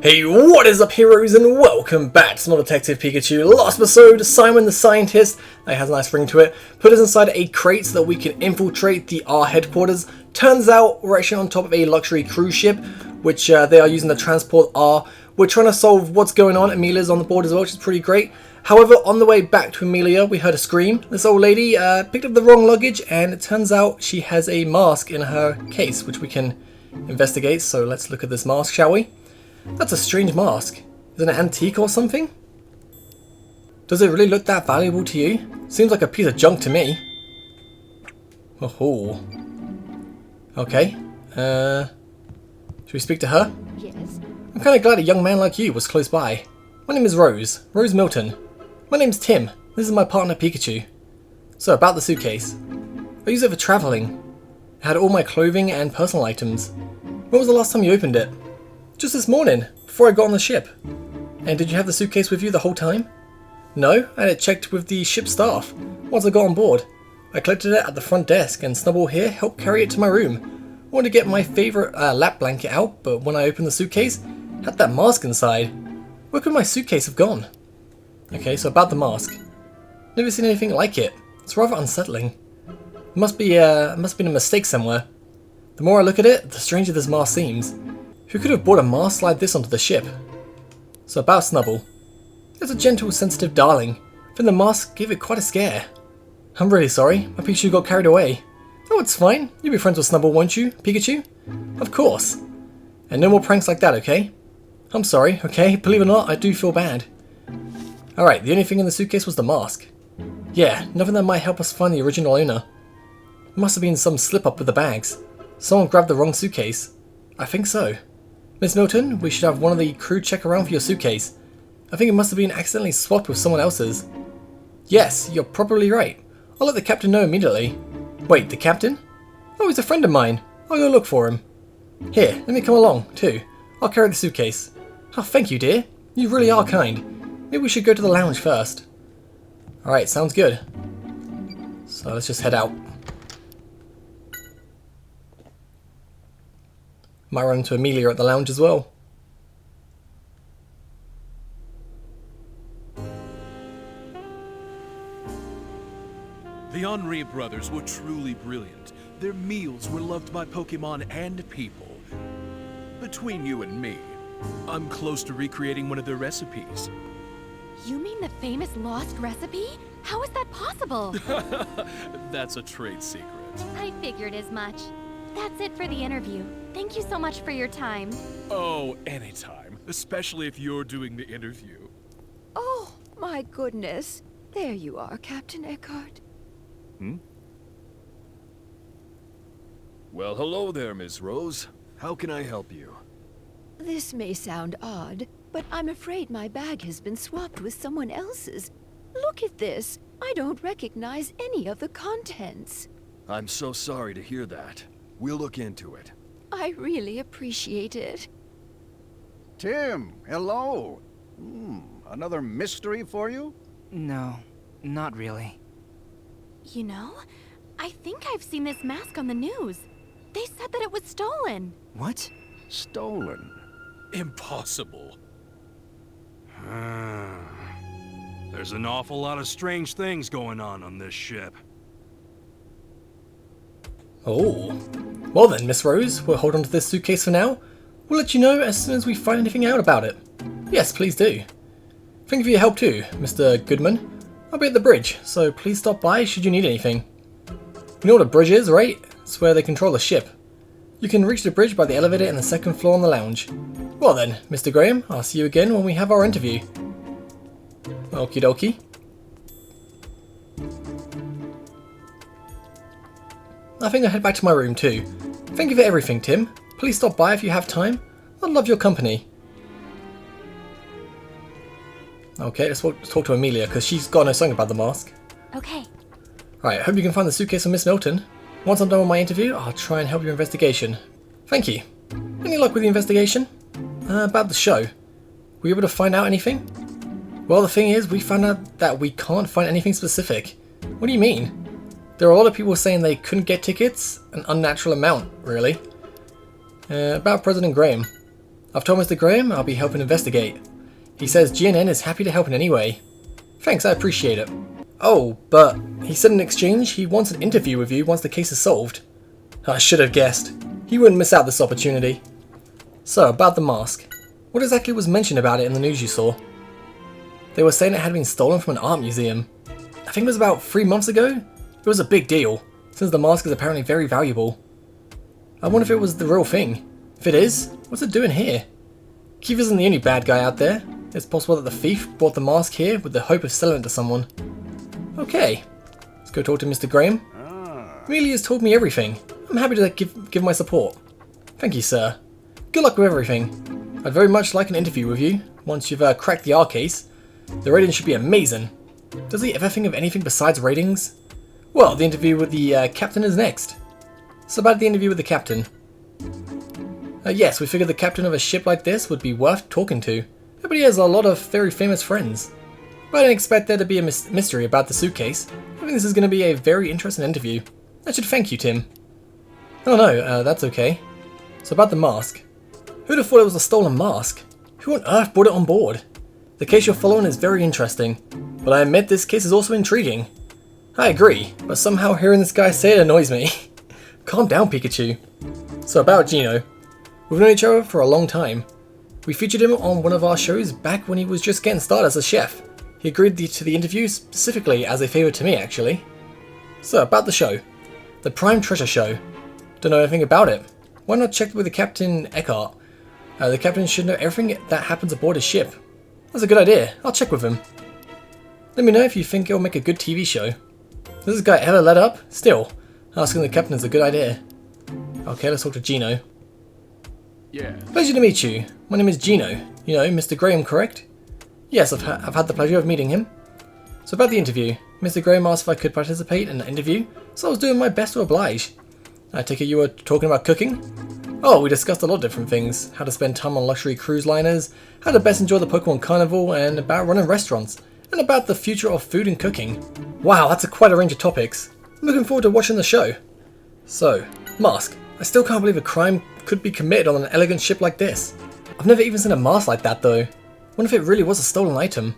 Hey, what is up, heroes, and welcome back to Small Detective Pikachu. Last episode, Simon the Scientist, that has a nice ring to it, put us inside a crate so that we can infiltrate the R headquarters. Turns out we're actually on top of a luxury cruise ship, which they are using to transport R. We're trying to solve what's going on. Amelia's on the board as well, which is pretty great. However, on the way back to Amelia, we heard a scream. This old lady picked up the wrong luggage, and it turns out she has a mask in her case, which we can investigate. So let's look at this mask, shall we? That's a strange mask. Is it an antique or something? Does it really look that valuable to you? Seems like a piece of junk to me. Oh. Okay. Should we speak to her? Yes. I'm kind of glad a young man like you was close by. My name is Rose Milton. My name's Tim. This is my partner Pikachu. So about the suitcase. I use it for traveling. It had all my clothing and personal items. When was the last time you opened it? Just this morning, before I got on the ship. And did you have the suitcase with you the whole time? No, I had it checked with the ship staff once I got on board. I collected it at the front desk and Snubble here helped carry it to my room. I wanted to get my favourite lap blanket out, but when I opened the suitcase, it had that mask inside. Where could my suitcase have gone? Okay, so about the mask. Never seen anything like it. It's rather unsettling. It must have been a mistake somewhere. The more I look at it, the stranger this mask seems. Who could have brought a mask like this onto the ship? So about Snubble. It's a gentle, sensitive darling. Then the mask gave it quite a scare. I'm really sorry, my Pikachu got carried away. Oh, it's fine. You'll be friends with Snubble, won't you, Pikachu? Of course. And no more pranks like that, okay? I'm sorry, okay? Believe it or not, I do feel bad. Alright, the only thing in the suitcase was the mask. Yeah, nothing that might help us find the original owner. It must have been some slip-up with the bags. Someone grabbed the wrong suitcase. I think so. Miss Milton, we should have one of the crew check around for your suitcase. I think it must have been accidentally swapped with someone else's. Yes, you're probably right. I'll let the captain know immediately. Wait, the captain? Oh, he's a friend of mine. I'll go look for him. Here, let me come along, too. I'll carry the suitcase. Oh, thank you, dear. You really are kind. Maybe we should go to the lounge first. Alright, sounds good. So let's just head out. Might run into Amelia at the lounge as well. The Henri brothers were truly brilliant. Their meals were loved by Pokemon and people. Between you and me, I'm close to recreating one of their recipes. You mean the famous lost recipe? How is that possible? That's a trade secret. I figured as much. That's it for the interview. Thank you so much for your time. Oh, anytime. Especially if you're doing the interview. Oh, my goodness. There you are, Captain Eckhart. Well, hello there, Miss Rose. How can I help you? This may sound odd, but I'm afraid my bag has been swapped with someone else's. Look at this. I don't recognize any of the contents. I'm so sorry to hear that. We'll look into it. I really appreciate it. Tim, hello. Another mystery for you? No, not really. You know, I think I've seen this mask on the news. They said that it was stolen. What? Stolen. Impossible. There's an awful lot of strange things going on this ship. Oh. Well then, Miss Rose, we'll hold on to this suitcase for now. We'll let you know as soon as we find anything out about it. Yes, please do. Thank you for your help too, Mr. Goodman. I'll be at the bridge, so please stop by should you need anything. You know what a bridge is, right? It's where they control the ship. You can reach the bridge by the elevator in the second floor on the lounge. Well then, Mr. Graham, I'll see you again when we have our interview. Okie dokie. I think I'll head back to my room too. Thank you for everything, Tim. Please stop by if you have time. I'd love your company. Okay, let's talk to Amelia, because she's got to know something about the mask. Okay. Alright, hope you can find the suitcase for Miss Milton. Once I'm done with my interview, I'll try and help your investigation. Thank you. Any luck with the investigation? About the show. Were you able to find out anything? Well, the thing is, we found out that we can't find anything specific. What do you mean? There are a lot of people saying they couldn't get tickets, an unnatural amount, really. About President Graham. I've told Mr. Graham I'll be helping investigate. He says GNN is happy to help in any way. Thanks, I appreciate it. Oh, but he said in exchange he wants an interview with you once the case is solved. I should have guessed. He wouldn't miss out this opportunity. So, about the mask. What exactly was mentioned about it in the news you saw? They were saying it had been stolen from an art museum. I think it was about 3 months ago? It was a big deal, since the mask is apparently very valuable. I wonder if it was the real thing. If it is, what's it doing here? Keith isn't the only bad guy out there. It's possible that the thief brought the mask here with the hope of selling it to someone. Okay, let's go talk to Mr. Graham. Amelia has told me everything. I'm happy to give my support. Thank you, sir. Good luck with everything. I'd very much like an interview with you, once you've cracked the R case. The ratings should be amazing. Does he ever think of anything besides ratings? Well, the interview with the captain is next. So about the interview with the captain. Yes, we figured the captain of a ship like this would be worth talking to. But he has a lot of very famous friends. But I didn't expect there to be a mystery about the suitcase. I think this is going to be a very interesting interview. I should thank you, Tim. Oh no, that's okay. So about the mask. Who'd have thought it was a stolen mask? Who on earth brought it on board? The case you're following is very interesting, but I admit this case is also intriguing. I agree, but somehow hearing this guy say it annoys me. Calm down, Pikachu. So about Gino. We've known each other for a long time. We featured him on one of our shows back when he was just getting started as a chef. He agreed to the interview specifically as a favour to me, actually. So, about the show. The Prime Treasure Show. Don't know anything about it. Why not check with the Captain Eckhart? The captain should know everything that happens aboard his ship. That's a good idea. I'll check with him. Let me know if you think it'll make a good TV show. Does this guy ever let up? Still, asking the captain is a good idea. Okay, let's talk to Gino. Yeah. Pleasure to meet you. My name is Gino. You know, Mr. Graham, correct? Yes, I've had the pleasure of meeting him. So about the interview. Mr. Graham asked if I could participate in the interview, so I was doing my best to oblige. I take it you were talking about cooking? Oh, we discussed a lot of different things. How to spend time on luxury cruise liners, how to best enjoy the Pokemon Carnival, and about running restaurants, and about the future of food and cooking. Wow, that's quite a range of topics. I'm looking forward to watching the show. So, mask. I still can't believe a crime could be committed on an elegant ship like this. I've never even seen a mask like that though. Wonder if it really was a stolen item.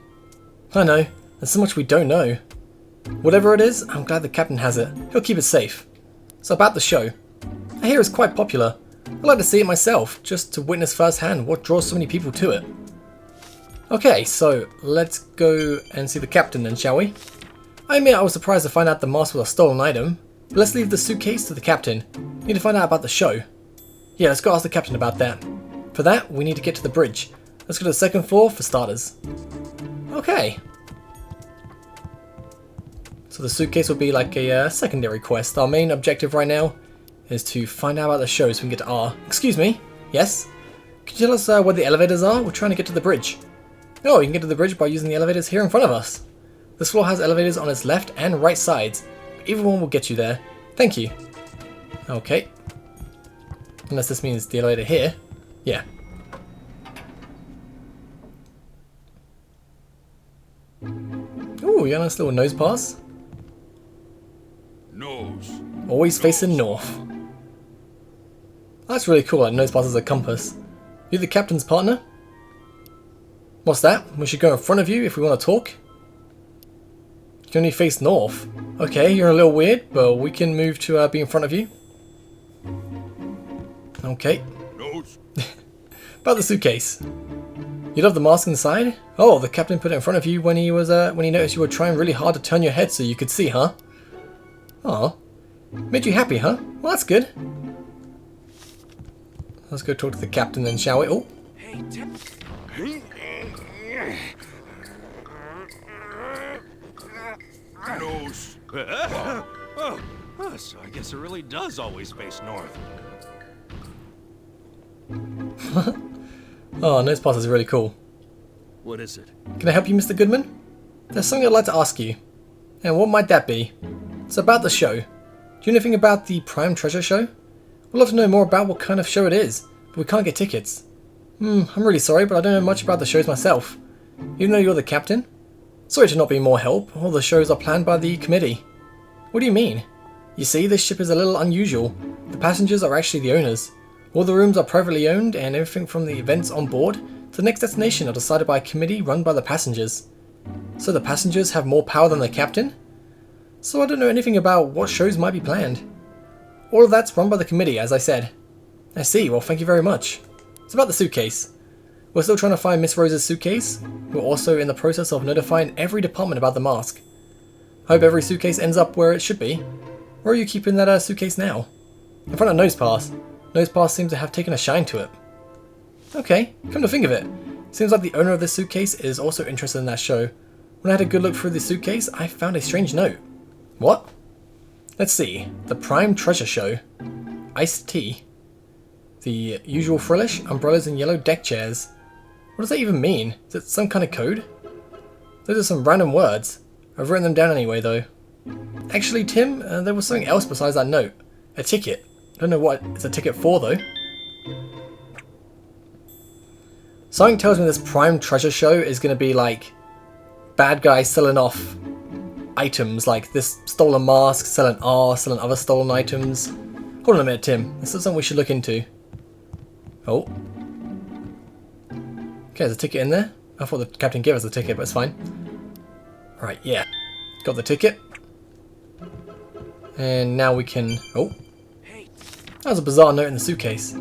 I know, there's so much we don't know. Whatever it is, I'm glad the captain has it. He'll keep it safe. So about the show. I hear it's quite popular. I'd like to see it myself, just to witness firsthand what draws so many people to it. Okay, so let's go and see the captain then, shall we? I admit I was surprised to find out the mask was a stolen item, but let's leave the suitcase to the captain. Need to find out about the show. Yeah, let's go ask the captain about that. For that, we need to get to the bridge. Let's go to the second floor for starters. Okay. So the suitcase will be like a secondary quest. Our main objective right now is to find out about the show so we can get to R. Excuse me? Yes? Can you tell us where the elevators are? We're trying to get to the bridge. Oh, you can get to the bridge by using the elevators here in front of us. This floor has elevators on its left and right sides. Either one will get you there. Thank you. Okay. Unless this means the elevator here. Yeah. Ooh, you got a nice little nose pass. Nose. Always facing north. That's really cool, like nose pass as a compass. You're the captain's partner? What's that? We should go in front of you if we want to talk? You can only face north. Okay, you're a little weird, but we can move to be in front of you. Okay. Nose. About the suitcase. You love the mask inside? Oh, the captain put it in front of you when he noticed you were trying really hard to turn your head so you could see, huh? Oh. Made you happy, huh? Well, that's good. Let's go talk to the captain then, shall we? Oh. Hey, Nose. So I guess it really does always face north. Oh, nose pass is really cool. What is it? Can I help you, Mr. Goodman? There's something I'd like to ask you. And what might that be? It's about the show. Do you know anything about the Prime Treasure Show? We'd love to know more about what kind of show it is, but we can't get tickets. I'm really sorry, but I don't know much about the shows myself. Even though you're the captain? Sorry to not be more help. All the shows are planned by the committee. What do you mean? You see, this ship is a little unusual. The passengers are actually the owners. All the rooms are privately owned, and everything from the events on board to the next destination are decided by a committee run by the passengers. So the passengers have more power than the captain? So I don't know anything about what shows might be planned. All of that's run by the committee, as I said. I see, well thank you very much. It's about the suitcase. We're still trying to find Miss Rose's suitcase. We're also in the process of notifying every department about the mask. Hope every suitcase ends up where it should be. Where are you keeping that suitcase now? In front of Nosepass. Nosepass seems to have taken a shine to it. Okay, come to think of it. Seems like the owner of this suitcase is also interested in that show. When I had a good look through the suitcase, I found a strange note. What? Let's see. The Prime Treasure Show. Iced tea. The usual frillish, umbrellas and yellow deck chairs. What does that even mean? Is it some kind of code? Those are some random words. I've written them down anyway though. Actually Tim, there was something else besides that note. A ticket. I don't know what it's a ticket for though. Something tells me this Prime Treasure Show is going to be like bad guys selling off items, like this stolen mask, selling other stolen items. Hold on a minute Tim, this is something we should look into. Oh. Okay, there's a ticket in there. I thought the captain gave us the ticket, but it's fine. Alright, yeah. Got the ticket. And now we can... Oh. That was a bizarre note in the suitcase.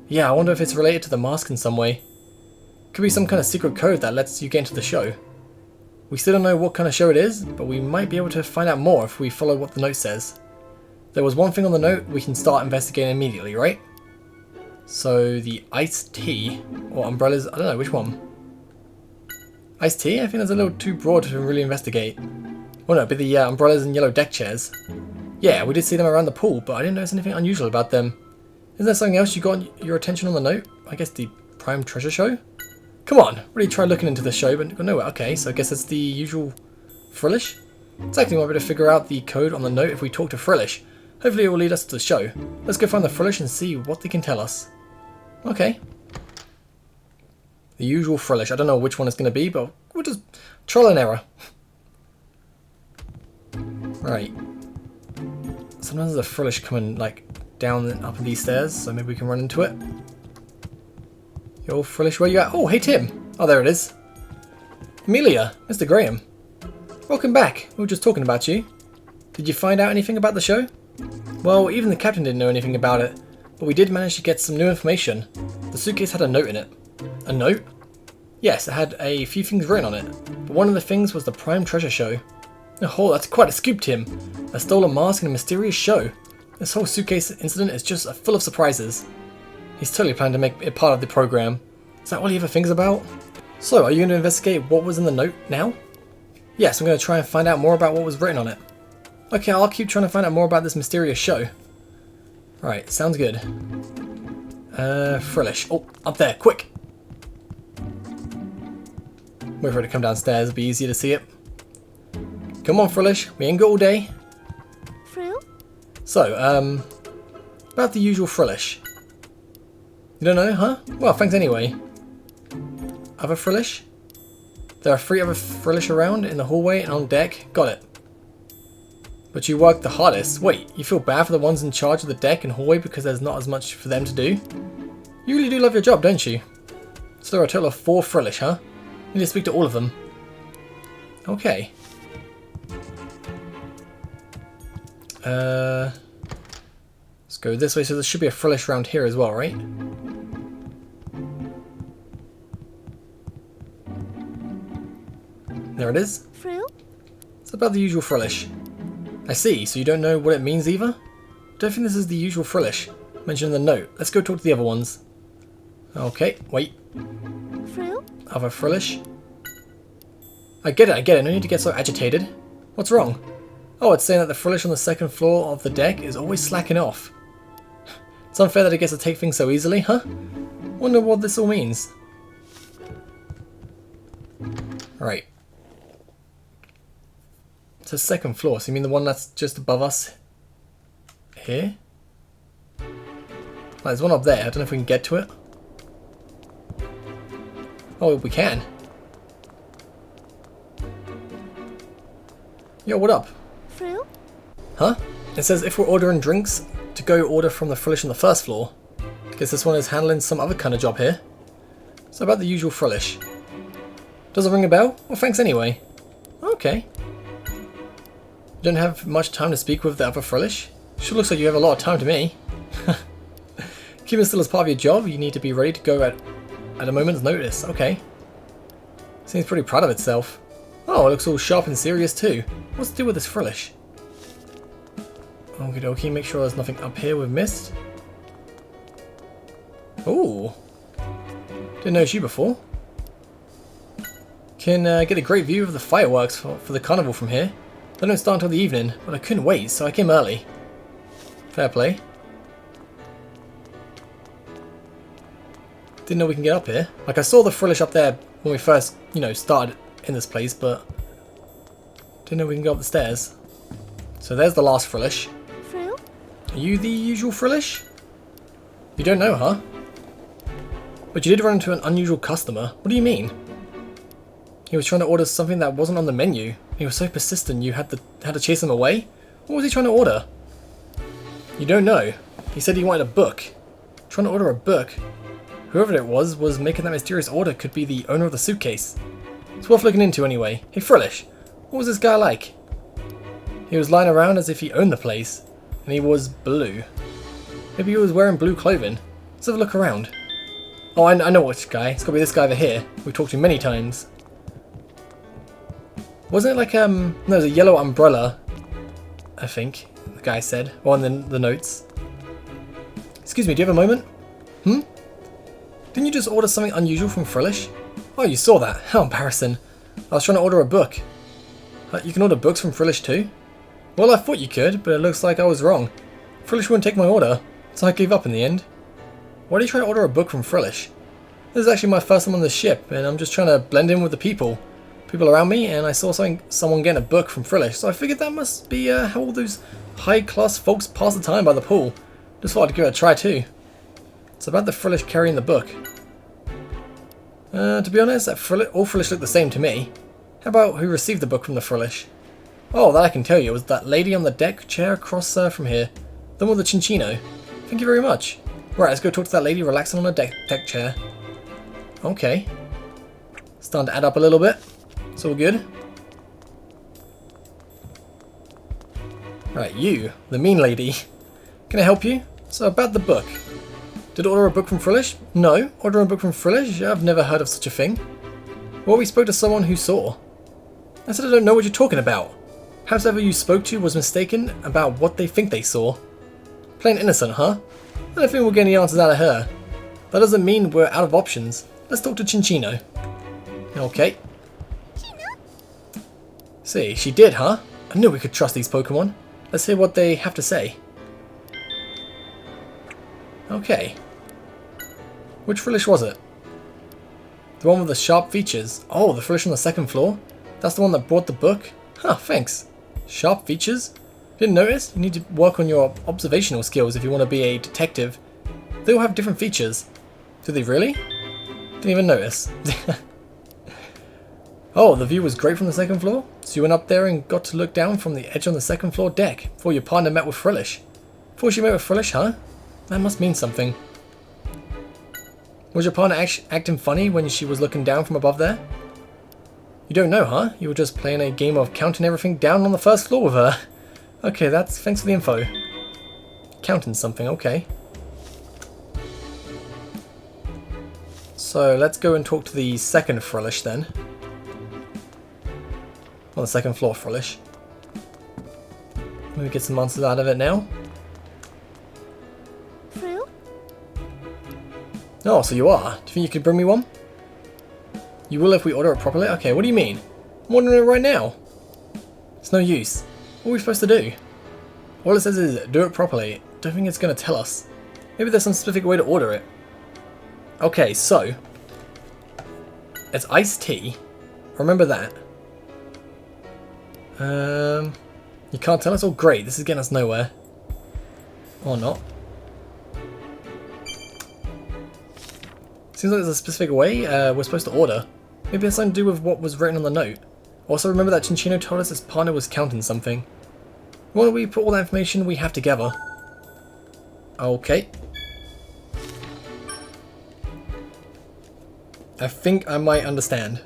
Yeah, I wonder if it's related to the mask in some way. Could be some kind of secret code that lets you get into the show. We still don't know what kind of show it is, but we might be able to find out more if we follow what the note says. There was one thing on the note we can start investigating immediately, right? So the iced tea, or umbrellas, I don't know, which one? Iced tea? I think that's a little too broad to really investigate. Oh no, it'd be the umbrellas and yellow deck chairs. Yeah, we did see them around the pool, but I didn't notice anything unusual about them. Is there something else you got your attention on the note? I guess the Prime Treasure Show? Come on, really try looking into the show, but got nowhere. Okay, so I guess it's the usual Frillish? Exactly, we might be able to figure out the code on the note if we talk to Frillish. Hopefully it will lead us to the show. Let's go find the Frillish and see what they can tell us. Okay. The usual Frillish. I don't know which one it's going to be, but we'll just trial and error. Right. Sometimes there's a Frillish coming like down and up these stairs, so maybe we can run into it. Yo, Frillish, where you at? Oh, hey Tim. Oh, there it is. Amelia, Mr. Graham. Welcome back. We were just talking about you. Did you find out anything about the show? Well, even the captain didn't know anything about it, but we did manage to get some new information. The suitcase had a note in it. A note? Yes, it had a few things written on it, but one of the things was the Prime Treasure Show. Oh, that's quite a scoop, Tim. A stolen mask and a mysterious show. This whole suitcase incident is just full of surprises. He's totally planning to make it part of the program. Is that all he ever thinks about? So, are you going to investigate what was in the note now? Yes, I'm going to try and find out more about what was written on it. Okay, I'll keep trying to find out more about this mysterious show. Right, sounds good. Frillish. Oh, up there, quick! Wait for it to come downstairs, it'll be easier to see it. Come on, Frillish, we ain't got all day. Frill? So, about the usual Frillish. You don't know, huh? Well, thanks anyway. Other Frillish? There are 3 other Frillish around in the hallway and on deck. Got it. But you work the hardest. Wait, you feel bad for the ones in charge of the deck and hallway because there's not as much for them to do? You really do love your job, don't you? So there are a total of 4 Frillish, huh? You need to speak to all of them. Okay. Let's go this way, so there should be a Frillish around here as well, right? There it is. Frill? It's about the usual Frillish. I see, so you don't know what it means either? Don't think this is the usual Frillish mentioned in the note. Let's go talk to the other ones. Okay, wait. Frill? Other Frillish. I get it, no need to get so agitated. What's wrong? Oh, it's saying that the Frillish on the 2nd floor of the deck is always slacking off. It's unfair that it gets to take things so easily, huh? Wonder what this all means. Right. It's the 2nd floor, so you mean the one that's just above us? Here? There's one up there, I don't know if we can get to it. Oh, we can. Yo, what up? Frill? Huh? It says if we're ordering drinks, to go order from the Frillish on the 1st floor. Guess this one is handling some other kind of job here. So about the usual Frillish. Does it ring a bell? Well, thanks anyway. Okay. You don't have much time to speak with the other Frillish? Sure looks like you have a lot of time to me. Keeping still as part of your job, you need to be ready to go at a moment's notice. Okay. Seems pretty proud of itself. Oh, it looks all sharp and serious too. What's to do with this Frillish? Okie dokie, make sure there's nothing up here we've missed. Ooh. Didn't notice you before. Can get a great view of the fireworks for the carnival from here. They don't start until the evening, but I couldn't wait, so I came early. Fair play. Didn't know we can get up here. Like, I saw the Frillish up there when we first, you know, started in this place, but didn't know we can go up the stairs. So there's the last Frillish. Frill? Are you the usual Frillish? You don't know, huh? But you did run into an unusual customer. What do you mean? He was trying to order something that wasn't on the menu. He was so persistent you had to chase him away? What was he trying to order? You don't know. He said he wanted a book. Trying to order a book? Whoever it was making that mysterious order could be the owner of the suitcase. It's worth looking into anyway. Hey Frillish, what was this guy like? He was lying around as if he owned the place. And he was blue. Maybe he was wearing blue clothing. Let's have a look around. Oh, I know which guy. It's got to be this guy over here. We've talked to him many times. Wasn't it like, no, it was a yellow umbrella, I think, the guy said. Or on the notes. Excuse me, do you have a moment? Didn't you just order something unusual from Frillish? Oh, you saw that. How embarrassing. I was trying to order a book. You can order books from Frillish too? Well, I thought you could, but it looks like I was wrong. Frillish wouldn't take my order, so I gave up in the end. Why are you trying to order a book from Frillish? This is actually my first time on the ship, and I'm just trying to blend in with the people around me, and I saw someone getting a book from Frillish, so I figured that must be how all those high-class folks pass the time by the pool. Just thought I'd give it a try too. It's about the Frillish carrying the book. To be honest, all Frillish look the same to me. How about who received the book from the Frillish? Oh, that I can tell you. It was that lady on the deck chair across from here. The one with the Cinchino. Thank you very much. Right, let's go talk to that lady relaxing on a deck chair. Okay. Starting to add up a little bit. It's all good. Right, you, the mean lady. Can I help you? So, about the book. Did order a book from Frillish? No. Order a book from Frillish? I've never heard of such a thing. Well, we spoke to someone who saw. I said I don't know what you're talking about. Howsoever you spoke to was mistaken about what they think they saw. Plain innocent, huh? I don't think we'll get any answers out of her. That doesn't mean we're out of options. Let's talk to Cinchino. Okay. See, she did, huh? I knew we could trust these Pokemon. Let's hear what they have to say. Okay. Which Frillish was it? The one with the sharp features. Oh, the Frillish on the second floor? That's the one that brought the book? Huh, thanks. Sharp features? Didn't notice? You need to work on your observational skills if you want to be a detective. They all have different features. Do they really? Didn't even notice. Oh, the view was great from the second floor? So you went up there and got to look down from the edge on the second floor deck before your partner met with Frillish. Before she met with Frillish, huh? That must mean something. Was your partner acting funny when she was looking down from above there? You don't know, huh? You were just playing a game of counting everything down on the first floor with her. Okay, thanks for the info. Counting something, okay. So let's go and talk to the second Frillish then. On the second floor Frillish. Maybe get some answers out of it now. Frill? Oh, so you are. Do you think you could bring me one? You will if we order it properly? Okay, what do you mean? I'm ordering it right now. It's no use. What are we supposed to do? All it says is do it properly. Don't think it's going to tell us. Maybe there's some specific way to order it. Okay, so it's iced tea. Remember that. You can't tell us? Oh great, this is getting us nowhere. Or not. Seems like there's a specific way we're supposed to order. Maybe it's something to do with what was written on the note. Also remember that Cinchino told us his partner was counting something. Why don't we put all that information we have together? Okay. I think I might understand.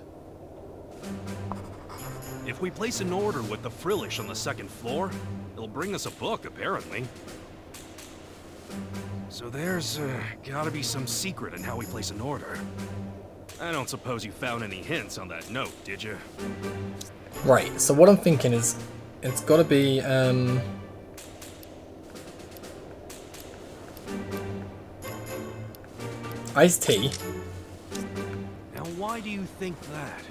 If we place an order with the Frillish on the second floor, it'll bring us a book, apparently. So there's gotta be some secret in how we place an order. I don't suppose you found any hints on that note, did you? Right, so what I'm thinking is, it's gotta be, iced tea. Now why do you think that?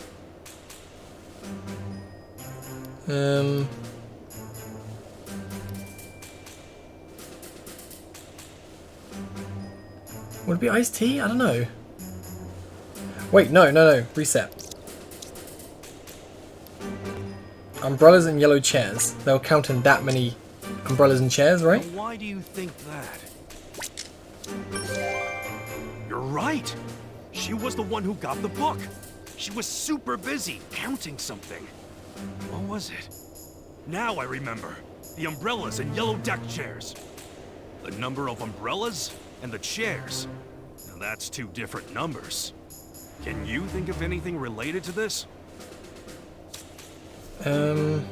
Would it be iced tea? I don't know. Wait, no, reset. Umbrellas and yellow chairs. They'll count in that many umbrellas and chairs, right? Now why do you think that? You're right! She was the one who got the book! She was super busy counting something. What was it? Now I remember. The umbrellas and yellow deck chairs. The number of umbrellas and the chairs. Now that's two different numbers. Can you think of anything related to this? And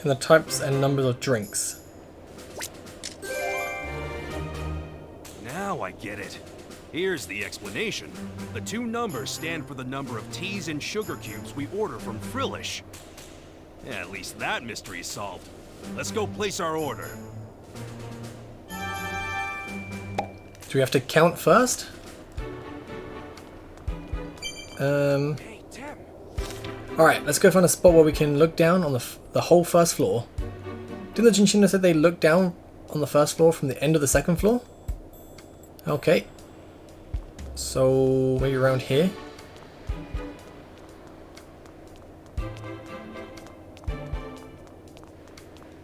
the types and numbers of drinks. Now I get it. Here's the explanation. The two numbers stand for the number of teas and sugar cubes we order from Frillish. Yeah, at least that mystery is solved. Let's go place our order. Do we have to count first? Hey, Tim. Alright, let's go find a spot where we can look down on the whole first floor. Didn't the Jinchino say they look down on the first floor from the end of the second floor? Okay. So, maybe around here?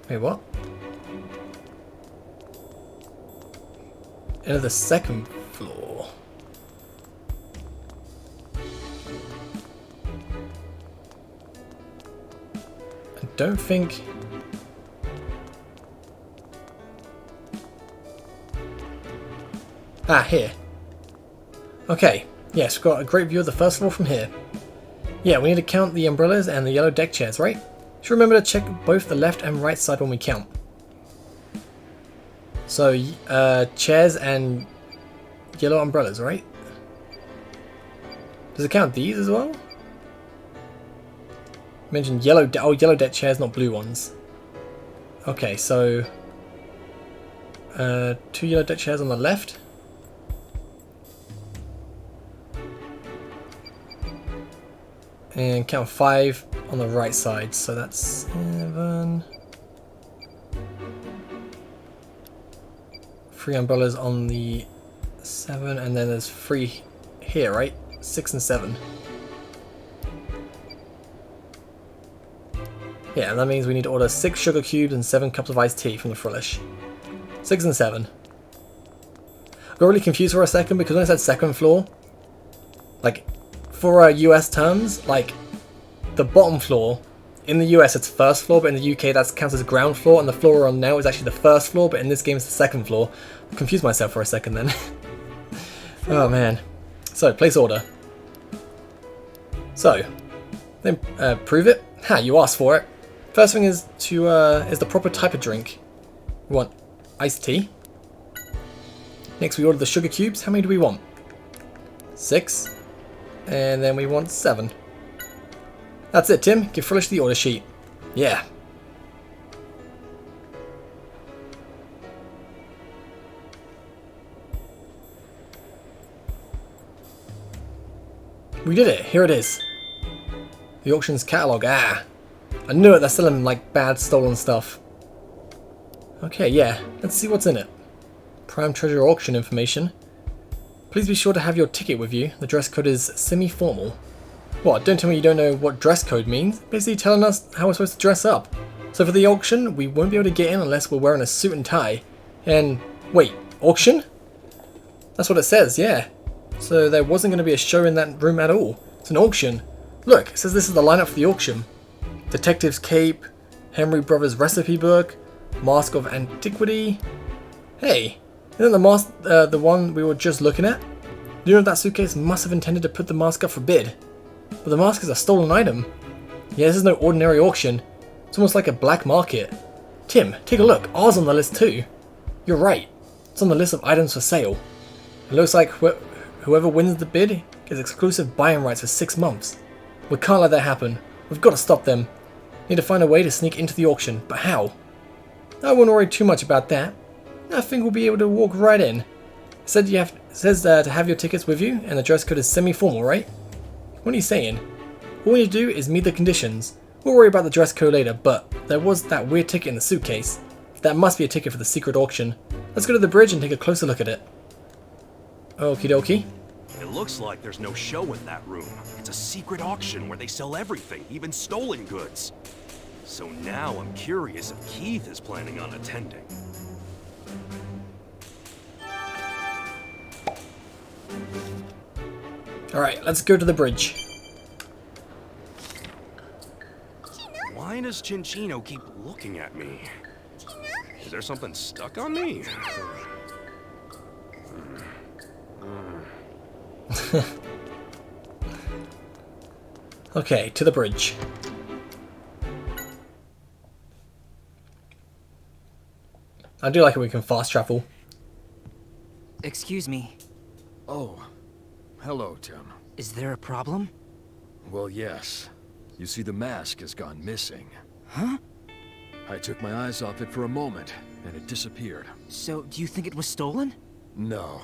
Wait, what? End of the second floor. I don't think... Ah, here. Okay, yes, we've got a great view of the first floor from here. Yeah, we need to count the umbrellas and the yellow deck chairs, right? Should remember to check both the left and right side when we count. So, chairs and yellow umbrellas, right? Does it count these as well? Mentioned yellow deck chairs, not blue ones. Okay, so... two yellow deck chairs on the left. And count 5 on the right side, so that's 7. 3 umbrellas on the 7, and then there's 3 here, right? 6 and 7. Yeah, and that means we need to order 6 sugar cubes and 7 cups of iced tea from the Frillish. 6 and 7. Got really confused for a second because when I said second floor, like, for US terms, like, the bottom floor, in the US it's first floor, but in the UK that counts as ground floor, and the floor we're on now is actually the first floor, but in this game it's the second floor. I confused myself for a second then. Oh man. So, place order. So, then prove it. Ha, you asked for it. First thing is to is the proper type of drink. We want iced tea. Next we order the sugar cubes. How many do we want? 6. And then we want 7. That's it, Tim. Give Frillish the order sheet. Yeah. We did it. Here it is. The auction's catalogue. Ah. I knew it. They're selling like bad stolen stuff. Okay, yeah. Let's see what's in it. Prime Treasure auction information. Please be sure to have your ticket with you. The dress code is semi-formal. What, don't tell me you don't know what dress code means. Basically telling us how we're supposed to dress up. So for the auction, we won't be able to get in unless we're wearing a suit and tie. And, wait, auction? That's what it says, yeah. So there wasn't going to be a show in that room at all. It's an auction. Look, it says this is the lineup for the auction. Detective's Cape, Henry Brothers Recipe Book, Mask of Antiquity, Hey, isn't the mask the one we were just looking at? You know that suitcase must have intended to put the mask up for bid. But the mask is a stolen item. Yeah, this is no ordinary auction. It's almost like a black market. Tim, take a look. Ours on the list too. You're right. It's on the list of items for sale. It looks like whoever wins the bid gets exclusive buying rights for 6 months. We can't let that happen. We've got to stop them. Need to find a way to sneak into the auction, but how? I wouldn't worry too much about that. I think we'll be able to walk right in. It says to have your tickets with you, and the dress code is semi-formal, right? What are you saying? All we need to do is meet the conditions. We'll worry about the dress code later, but there was that weird ticket in the suitcase. That must be a ticket for the secret auction. Let's go to the bridge and take a closer look at it. Okie dokie. It looks like there's no show in that room. It's a secret auction where they sell everything, even stolen goods. So now I'm curious if Keith is planning on attending. Alright, let's go to the bridge. Why does Chinchino keep looking at me? Is there something stuck on me? Okay, to the bridge. I do like it we can fast travel. Excuse me. Oh, hello, Tim. Is there a problem? Well, yes. You see, the mask has gone missing. Huh? I took my eyes off it for a moment, and it disappeared. So, do you think it was stolen? No.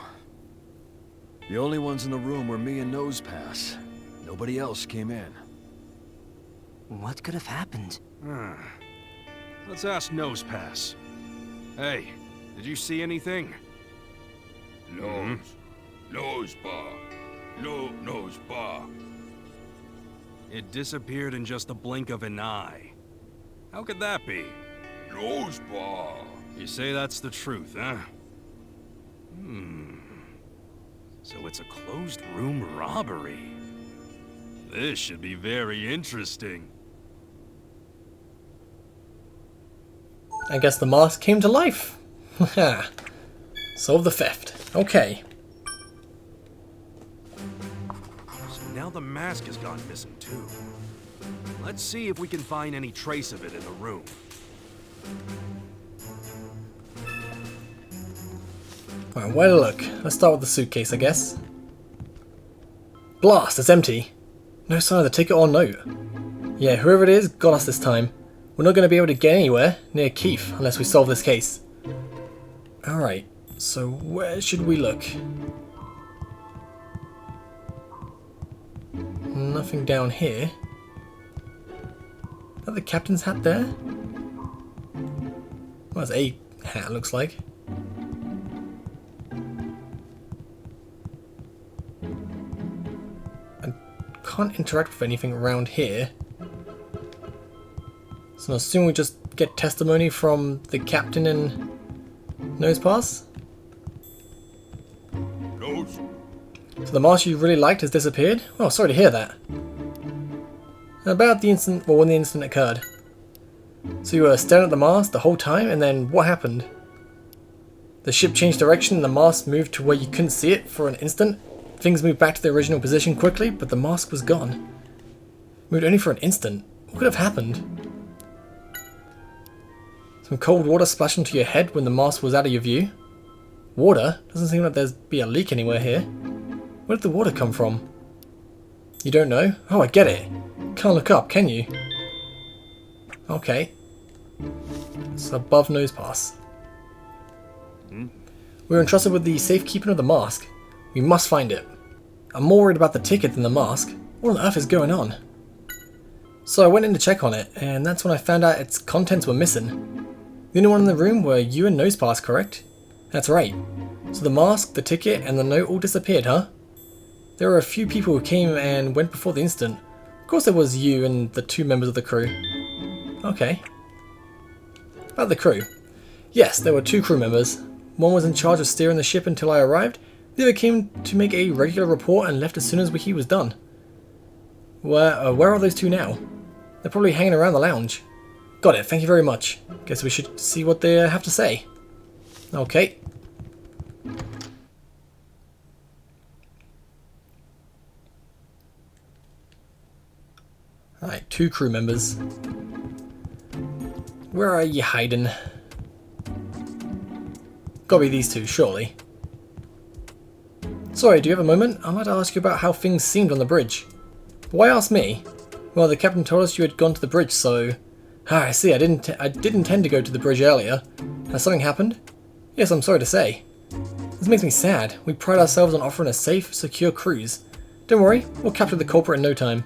The only ones in the room were me and Nosepass. Nobody else came in. What could have happened? Let's ask Nosepass. Hey, did you see anything? Nose bar. No nose bar. It disappeared in just the blink of an eye. How could that be? Nose bar. You say that's the truth, huh? So it's a closed room robbery. This should be very interesting. I guess the mask came to life. Solve the theft. Okay. So now the mask has gone missing too. Let's see if we can find any trace of it in the room. Alright, where to look? Let's start with the suitcase, I guess. Blast! It's empty. No sign of the ticket or note. Yeah, whoever it is got us this time. We're not going to be able to get anywhere near Keith unless we solve this case. Alright, so where should we look? Nothing down here. Is that the captain's hat there? Well, that's a hat, looks like. I can't interact with anything around here. So I assume we just get testimony from the captain and Nosepass? Nose. So the mask you really liked has disappeared? Oh, sorry to hear that. About the incident, well, when the incident occurred. So you were staring at the mask the whole time, and then what happened? The ship changed direction and the mask moved to where you couldn't see it for an instant. Things moved back to their original position quickly, but the mask was gone. Moved only for an instant. What could have happened? Some cold water splashed into your head when the mask was out of your view? Water? Doesn't seem like there's be a leak anywhere here. Where did the water come from? You don't know? Oh, I get it. Can't look up, can you? Okay. It's above Nosepass. We're entrusted with the safekeeping of the mask. We must find it. I'm more worried about the ticket than the mask. What on earth is going on? So I went in to check on it, and that's when I found out its contents were missing. The only one in the room were you and Nosepass, correct? That's right. So the mask, the ticket, and the note all disappeared, huh? There were a few people who came and went before the incident. Of course there was you and the 2 members of the crew. Okay. About the crew. Yes, there were 2 crew members. One was in charge of steering the ship until I arrived. The other came to make a regular report and left as soon as he was done. Where are those 2 now? They're probably hanging around the lounge. Got it, thank you very much. Guess we should see what they have to say. Okay. Alright, 2 crew members. Where are you hiding? Gotta be these 2, surely. Sorry, do you have a moment? I'd like to ask you about how things seemed on the bridge. Why ask me? Well, the captain told us you had gone to the bridge, so... I see, I did intend to go to the bridge earlier. Has something happened? Yes, I'm sorry to say. This makes me sad. We pride ourselves on offering a safe, secure cruise. Don't worry, we'll capture the culprit in no time.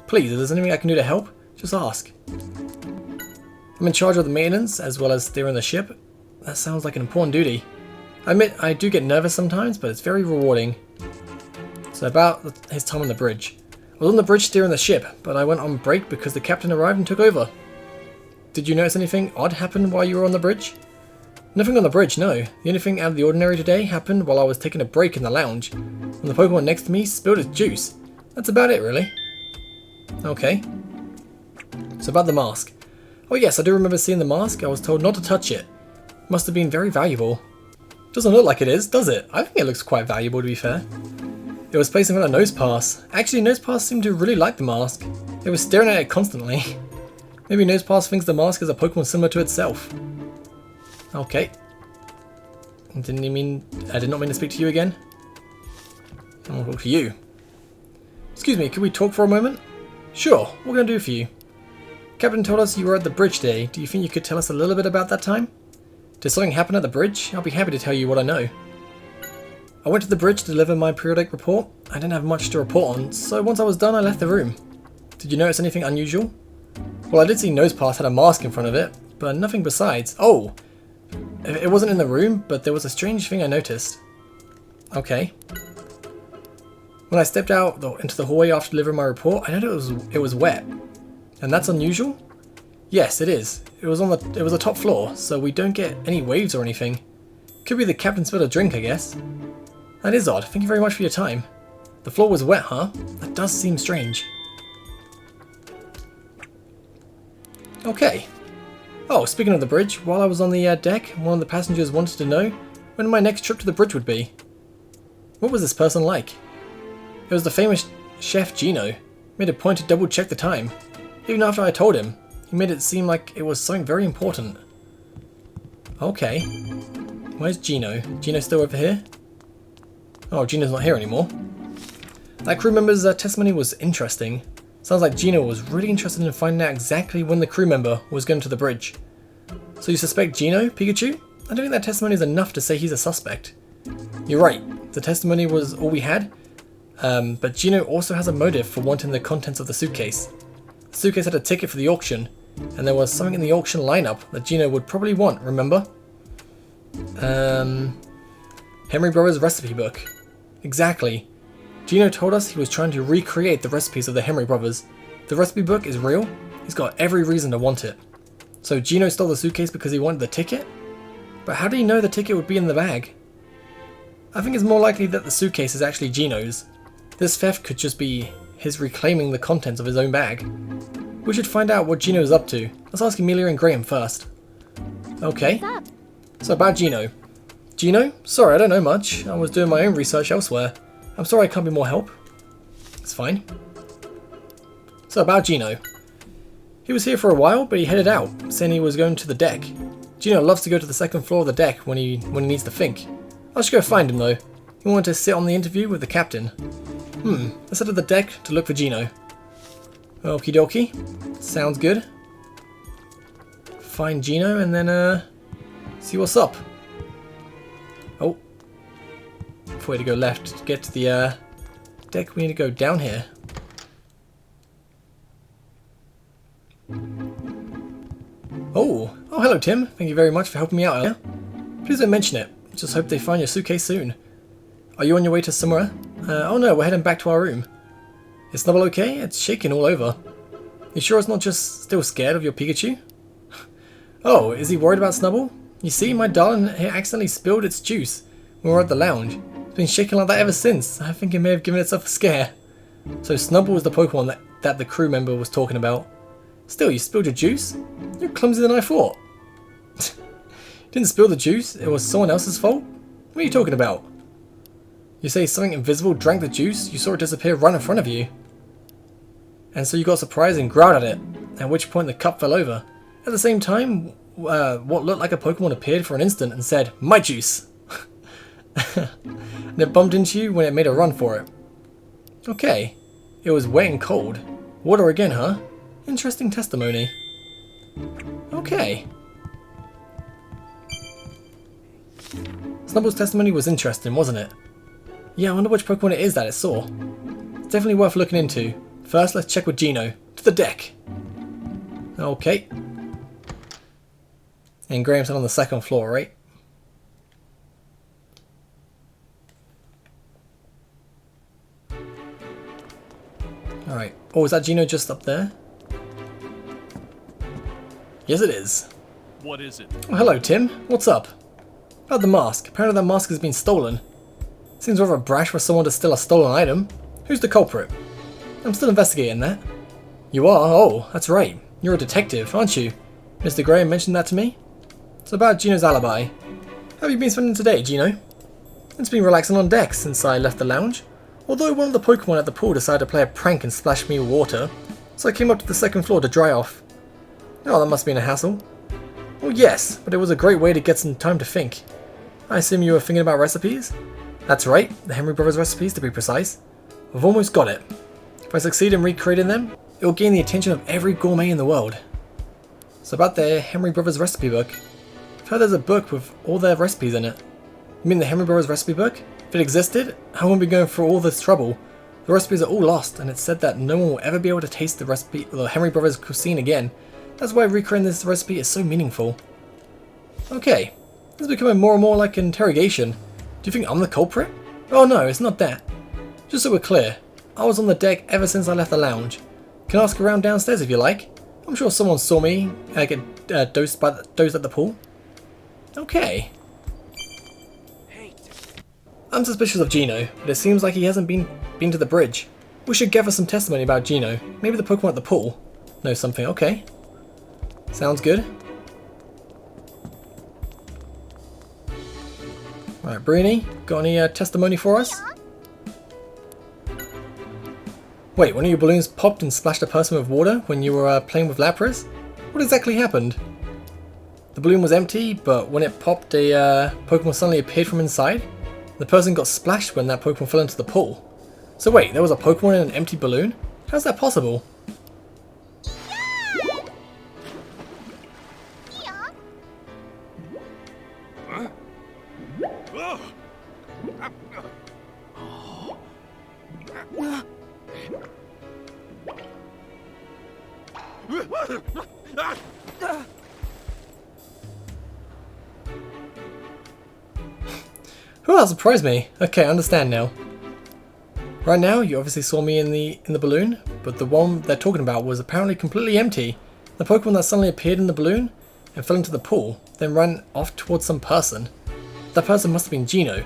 Please, if there's anything I can do to help, just ask. I'm in charge of the maintenance, as well as steering the ship. That sounds like an important duty. I admit, I do get nervous sometimes, but it's very rewarding. So about his time on the bridge. I was on the bridge steering the ship, but I went on break because the captain arrived and took over. Did you notice anything odd happen while you were on the bridge? Nothing on the bridge, no. The only thing out of the ordinary today happened while I was taking a break in the lounge, when the Pokemon next to me spilled its juice. That's about it, really. Okay. So about the mask. Oh yes, I do remember seeing the mask. I was told not to touch it. Must have been very valuable. Doesn't look like it is, does it? I think it looks quite valuable, to be fair. It was placed in front of Nosepass. Actually, Nosepass seemed to really like the mask. It was staring at it constantly. Maybe Nosepass thinks the mask is a Pokemon similar to itself. Okay. I did not mean to speak to you again. I'll talk to you. Excuse me, can we talk for a moment? Sure, what can I do for you? Captain told us you were at the bridge today. Do you think you could tell us a little bit about that time? Did something happen at the bridge? I'll be happy to tell you what I know. I went to the bridge to deliver my periodic report. I didn't have much to report on, so once I was done I left the room. Did you notice anything unusual? Well, I did see Nosepass had a mask in front of it, but nothing besides. Oh! It wasn't in the room, but there was a strange thing I noticed. Okay. When I stepped out into the hallway after delivering my report, I noticed it was wet. And that's unusual? Yes, it is. It was the top floor, so we don't get any waves or anything. Could be the captain spilled a drink, I guess. That is odd. Thank you very much for your time. The floor was wet, huh? That does seem strange. Okay. Oh, speaking of the bridge, while I was on the deck, one of the passengers wanted to know when my next trip to the bridge would be. What was this person like? It was the famous chef Gino. Made a point to double check the time. Even after I told him, he made it seem like it was something very important. Okay. Where's Gino? Gino's still over here? Oh, Gino's not here anymore. That crew member's testimony was interesting. Sounds like Gino was really interested in finding out exactly when the crew member was going to the bridge. So you suspect Gino, Pikachu? I don't think that testimony is enough to say he's a suspect. You're right, the testimony was all we had. But Gino also has a motive for wanting the contents of the suitcase. The suitcase had a ticket for the auction, and there was something in the auction lineup that Gino would probably want, remember? Henry Brothers' recipe book. Exactly. Gino told us he was trying to recreate the recipes of the Henry Brothers. The recipe book is real. He's got every reason to want it. So Gino stole the suitcase because he wanted the ticket? But how did he know the ticket would be in the bag? I think it's more likely that the suitcase is actually Gino's. This theft could just be his reclaiming the contents of his own bag. We should find out what Gino is up to. Let's ask Amelia and Graham first. Okay. What's up? So about Gino. Gino? Sorry, I don't know much. I was doing my own research elsewhere. I'm sorry I can't be more help. It's fine. So about Gino. He was here for a while, but he headed out, saying he was going to the deck. Gino loves to go to the second floor of the deck when he needs to think. I should go find him though. He wanted to sit on the interview with the captain. Let's head to the deck to look for Gino. Okie dokie. Sounds good. Find Gino and then see what's up. Oh. Before we to go left to get to the deck, we need to go down here. Oh, hello Tim. Thank you very much for helping me out earlier. Please don't mention it. Just hope they find your suitcase soon. Are you on your way to somewhere? Oh no, we're heading back to our room. Is Snubble okay? It's shaking all over. You sure it's not just still scared of your Pikachu? Oh, is he worried about Snubble? You see, my darling accidentally spilled its juice when we were at the lounge. It's been shaking like that ever since. I think it may have given itself a scare. So Snubble was the Pokemon that the crew member was talking about. Still, you spilled your juice? You're clumsier than I thought. Didn't spill the juice? It was someone else's fault? What are you talking about? You say something invisible drank the juice, you saw it disappear right in front of you. And so you got surprised and growled at it, at which point the cup fell over. At the same time, what looked like a Pokemon appeared for an instant and said, "My juice!" And it bumped into you when it made a run for it. Okay, it was wet and cold. Water again, huh? Interesting testimony. Okay. Snubble's testimony was interesting, wasn't it? Yeah, I wonder which Pokemon it is that it saw. It's definitely worth looking into. First, let's check with Gino. To the deck! Okay. And Graham's on the second floor, right? Alright. Oh, is that Gino just up there? Yes, it is. What is it? Oh, hello, Tim. What's up? About the mask. Apparently that mask has been stolen. Seems rather brash for someone to steal a stolen item. Who's the culprit? I'm still investigating that. You are? Oh, that's right. You're a detective, aren't you? Mr. Graham mentioned that to me. It's about Gino's alibi. How have you been spending today, Gino? It's been relaxing on deck since I left the lounge. Although one of the Pokemon at the pool decided to play a prank and splash me with water, so I came up to the second floor to dry off. Oh, that must have been a hassle. Well, yes, but it was a great way to get some time to think. I assume you were thinking about recipes? That's right, the Henry Brothers recipes to be precise. I've almost got it. If I succeed in recreating them, it will gain the attention of every gourmet in the world. So about the Henry Brothers recipe book. I've heard there's a book with all their recipes in it. You mean the Henry Brothers recipe book? If it existed, I wouldn't be going through all this trouble. The recipes are all lost, and it's said that no one will ever be able to taste the Henry Brothers cuisine again. That's why recreating this recipe is so meaningful. Okay, this is becoming more and more like an interrogation. Do you think I'm the culprit? Oh no, it's not that. Just so we're clear, I was on the deck ever since I left the lounge. Can ask around downstairs if you like. I'm sure someone saw me get dosed at the pool. Okay. I'm suspicious of Gino, but it seems like he hasn't been to the bridge. We should gather some testimony about Gino. Maybe the Pokemon at the pool knows something. Okay. Sounds good. Alright, Brini, got any testimony for us? Wait, one of your balloons popped and splashed a person with water when you were playing with Lapras? What exactly happened? The balloon was empty, but when it popped, a Pokemon suddenly appeared from inside? The person got splashed when that Pokemon fell into the pool. So wait, there was a Pokemon in an empty balloon? How's that possible? Oh, that surprised me. Okay, I understand now. Right now, you obviously saw me in the balloon, but the one they're talking about was apparently completely empty. The Pokemon that suddenly appeared in the balloon and fell into the pool, then ran off towards some person. That person must have been Gino.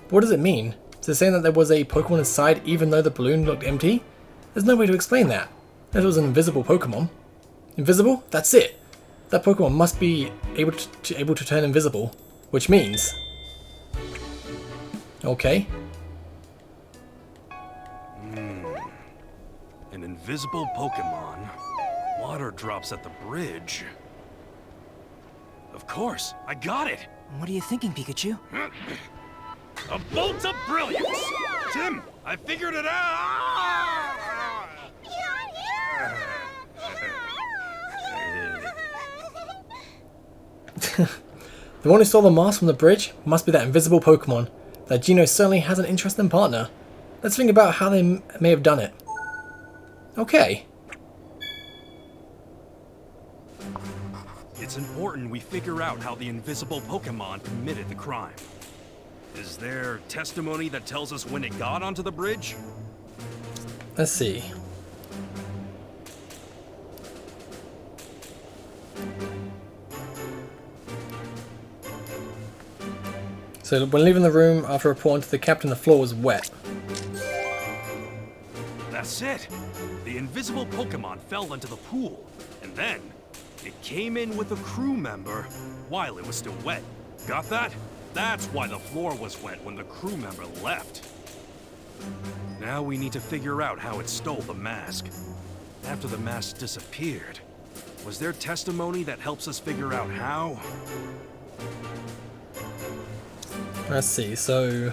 But what does it mean? Is it saying that there was a Pokemon inside even though the balloon looked empty? There's no way to explain that. That was an invisible Pokemon. Invisible? That's it. That Pokemon must be able to turn invisible, which means... Okay. An invisible Pokemon. Water drops at the bridge. Of course, I got it! What are you thinking, Pikachu? A bolt of brilliance! Tim, I figured it out! The one who stole the mask from the bridge must be that invisible Pokemon. That Gino certainly has an interesting partner. Let's think about how they may have done it. Okay. It's important we figure out how the invisible Pokemon committed the crime. Is there testimony that tells us when it got onto the bridge? Let's see. So when leaving the room after reporting to the captain, the floor was wet. That's it! The invisible Pokemon fell into the pool, and then It came in with a crew member while it was still wet. Got that? That's why the floor was wet when the crew member left. Now we need to figure out how it stole the mask. After the mask disappeared, was there testimony that helps us figure out how? Let's see, so...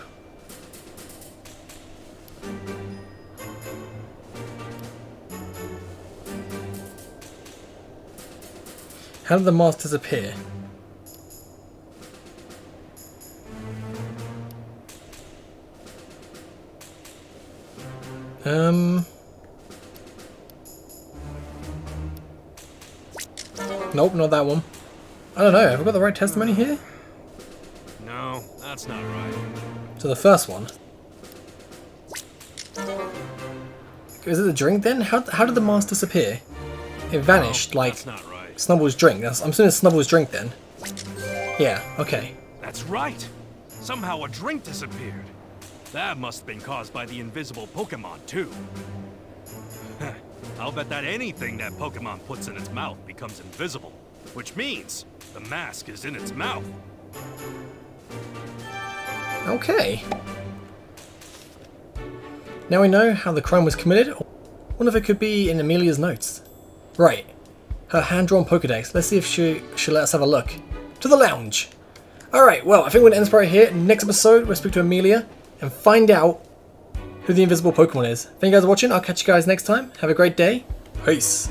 how did the mask disappear? Nope, not that one. I don't know, have I got the right testimony here? No, that's not right. So the first one. Is it the drink then? How did the mask disappear? It vanished like That's not right. Snubble's drink. I'm assuming it's Snubble's drink then. Yeah, okay. That's right. Somehow a drink disappeared. That must have been caused by the invisible Pokemon too. I'll bet that anything that Pokemon puts in its mouth becomes invisible, which means the mask is in its mouth. Okay. Now we know how the crime was committed. Wonder if it could be in Amelia's notes. Right. Her hand-drawn Pokedex. Let's see if she'll let us have a look. To the lounge. Alright, well, I think we're going to end this right here. Next episode, we'll speak to Amelia and find out who the invisible Pokemon is. Thank you guys for watching. I'll catch you guys next time. Have a great day. Peace.